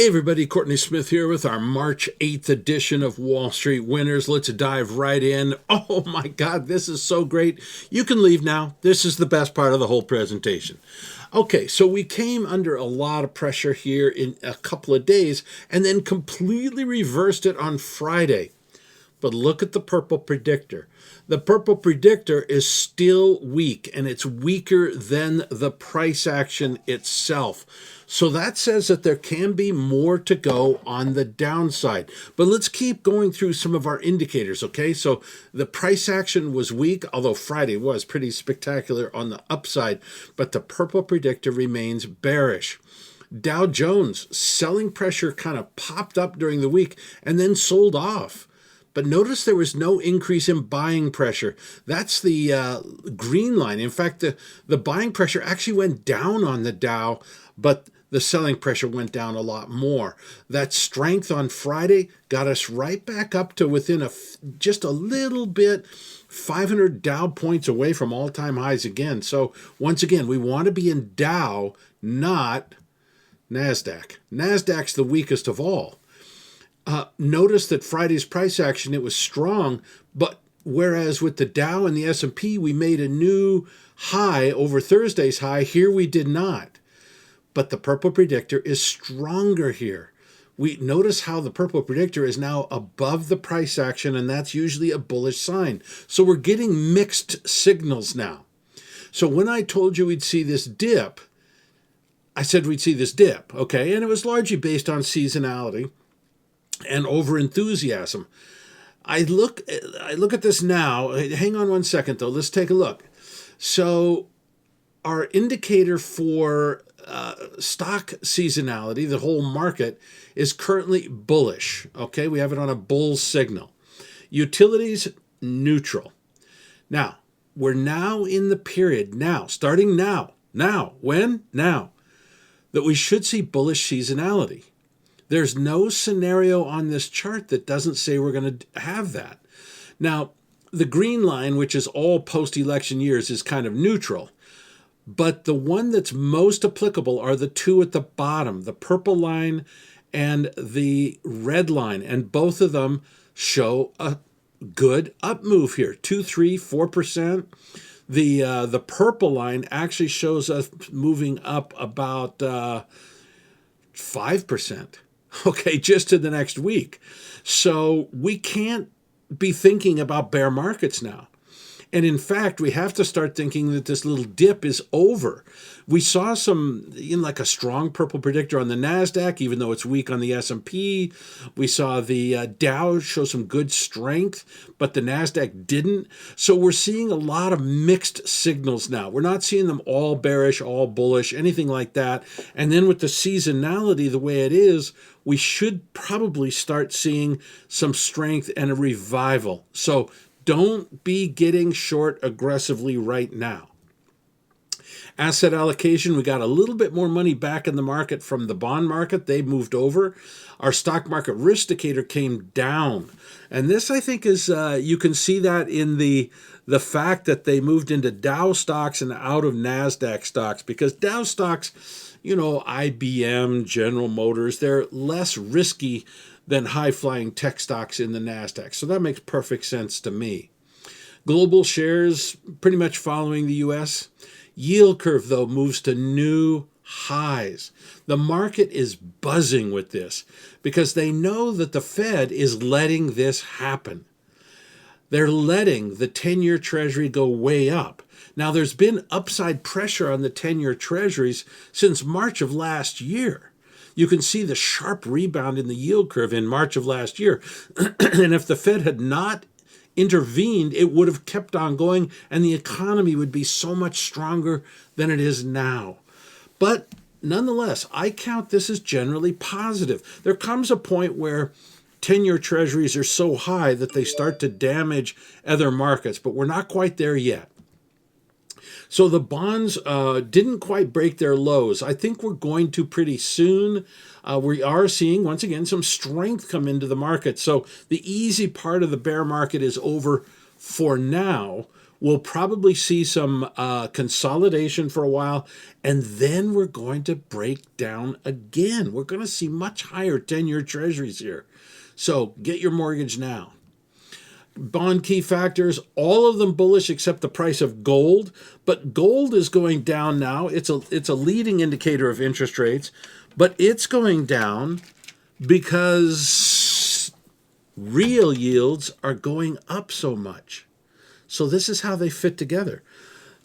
Hey everybody, Courtney Smith here with our March 8th edition of Wall Street Winners. Let's dive right in. Oh my God, this is so great. You can leave now. This is the best part of the whole presentation. Okay, so we came under a lot of pressure here in a couple of days and then completely reversed it on Friday. But look at the purple predictor. The purple predictor is still weak, and it's weaker than the price action itself. So that says that there can be more to go on the downside. But let's keep going through some of our indicators, okay? So the price action was weak, although Friday was pretty spectacular on the upside, but the purple predictor remains bearish. Dow Jones, selling pressure kind of popped up during the week and then sold off. But notice there was no increase in buying pressure. That's the green line. In fact, the buying pressure actually went down on the Dow, but the selling pressure went down a lot more. That strength on Friday got us right back up to within just a little bit, 500 Dow points away from all-time highs again. So once again, we want to be in Dow, not NASDAQ. NASDAQ's the weakest of all. Notice that Friday's price action, it was strong, but whereas with the Dow and the S&P, we made a new high over Thursday's high, here we did not. But the purple predictor is stronger here. We notice how the purple predictor is now above the price action, and that's usually a bullish sign. So we're getting mixed signals now. So when I told you we'd see this dip, I said we'd see this dip, okay? And it was largely based on seasonality and over-enthusiasm. I look at this now. Hang on one second, though. Let's take a look. So our indicator for stock seasonality, the whole market, is currently bullish. Okay, we have it on a bull signal. Utilities, neutral. Now, we're now in the period, starting now, when? Now, that we should see bullish seasonality. There's no scenario on this chart that doesn't say we're going to have that. Now, the green line, which is all post-election years, is kind of neutral. But the one that's most applicable are the two at the bottom, the purple line and the red line. And both of them show a good up move here, 2, 3, 4%. The purple line actually shows us moving up about 5%. Okay, just to the next week. So we can't be thinking about bear markets now. And in fact, we have to start thinking that this little dip is over. We saw like a strong purple predictor on the NASDAQ, even though it's weak on the S&P. We saw the Dow show some good strength, but the NASDAQ didn't. So we're seeing a lot of mixed signals now. We're not seeing them all bearish, all bullish, anything like that. And then with the seasonality the way it is, we should probably start seeing some strength and a revival. So don't be getting short aggressively right now. Asset allocation, we got a little bit more money back in the market from the bond market. They moved over. Our stock market RISKDICATOR came down. And this, I think, is you can see that in the fact that they moved into Dow stocks and out of NASDAQ stocks, because Dow stocks, IBM, General Motors, they're less risky than high-flying tech stocks in the NASDAQ. So that makes perfect sense to me. Global shares pretty much following the U.S. Yield curve, though, moves to new highs. The market is buzzing with this because they know that the Fed is letting this happen. They're letting the 10-year Treasury go way up. Now, there's been upside pressure on the 10-year Treasuries since March of last year. You can see the sharp rebound in the yield curve in March of last year. And if the Fed had not intervened, it would have kept on going and the economy would be so much stronger than it is now. But nonetheless, I count this as generally positive. There comes a point where 10-year Treasuries are so high that they start to damage other markets, but we're not quite there yet. So the bonds didn't quite break their lows. I think we're going to pretty soon. We are seeing, once again, some strength come into the market. So the easy part of the bear market is over for now. We'll probably see some consolidation for a while, and then we're going to break down again. We're going to see much higher 10-year treasuries here. So get your mortgage now. Bond key factors, all of them bullish except the price of gold. But gold is going down now. It's a leading indicator of interest rates, but it's going down because real yields are going up so much. So this is how they fit together.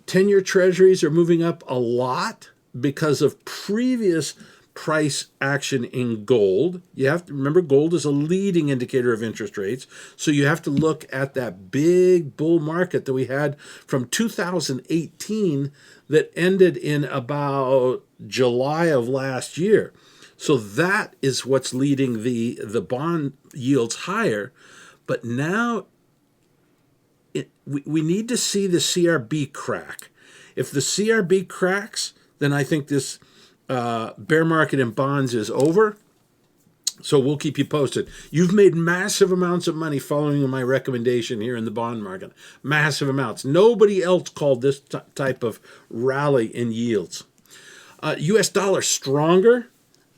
10-year treasuries are moving up a lot because of previous price action in gold. You have to remember gold is a leading indicator of interest rates. So you have to look at that big bull market that we had from 2018 that ended in about July of last year. So that is what's leading the bond yields higher. But now we need to see the CRB crack. If the CRB cracks, then I think this bear market in bonds is over. So we'll keep you posted. You've made massive amounts of money following my recommendation here in the bond market. Massive amounts. Nobody else called this type of rally in yields. U.S. dollar stronger.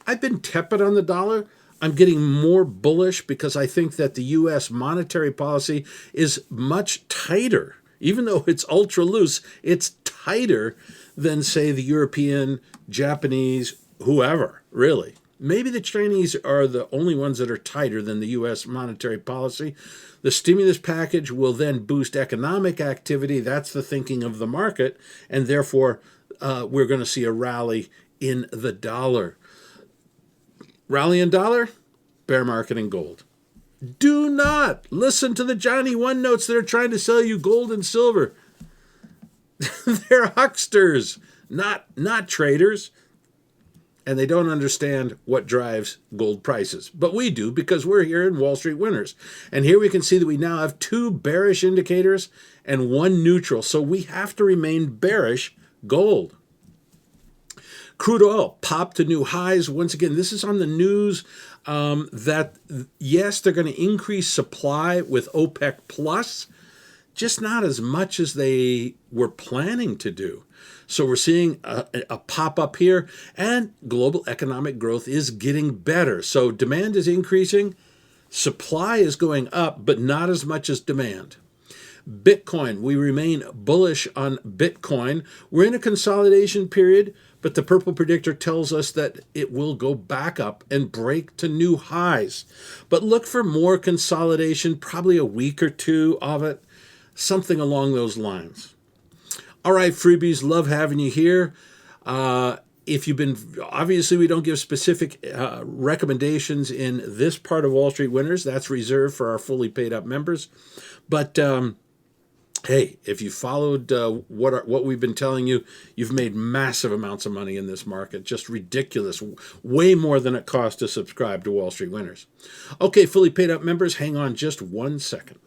I've been tepid on the dollar. I'm getting more bullish because I think that the U.S. monetary policy is much tighter. Even though it's ultra loose, it's tighter than, say, the European, Japanese, whoever, really. Maybe the Chinese are the only ones that are tighter than the U.S. monetary policy. The stimulus package will then boost economic activity. That's the thinking of the market. And therefore, we're going to see a rally in the dollar. Rally in dollar, bear market in gold. Do not listen to the Johnny One Notes that are trying to sell you gold and silver. They're hucksters, not traders. And they don't understand what drives gold prices. But we do, because we're here in Wall Street Winners. And here we can see that we now have 2 bearish indicators and 1 neutral. So we have to remain bearish gold. Crude oil popped to new highs. Once again, this is on the news that, yes, they're going to increase supply with OPEC Plus, just not as much as they were planning to do. So we're seeing a pop up here, and global economic growth is getting better. So demand is increasing, supply is going up, but not as much as demand. Bitcoin, we remain bullish on Bitcoin. We're in a consolidation period, but the purple predictor tells us that it will go back up and break to new highs. But look for more consolidation, probably a week or 2 of it, something along those lines. All right, freebies, love having you here. If you've been, obviously we don't give specific recommendations in this part of Wall Street Winners. That's reserved for our fully paid up members. But hey, if you followed what we've been telling you, you've made massive amounts of money in this market. Just ridiculous. Way more than it costs to subscribe to Wall Street Winners. Okay, fully paid up members, hang on just 1 second.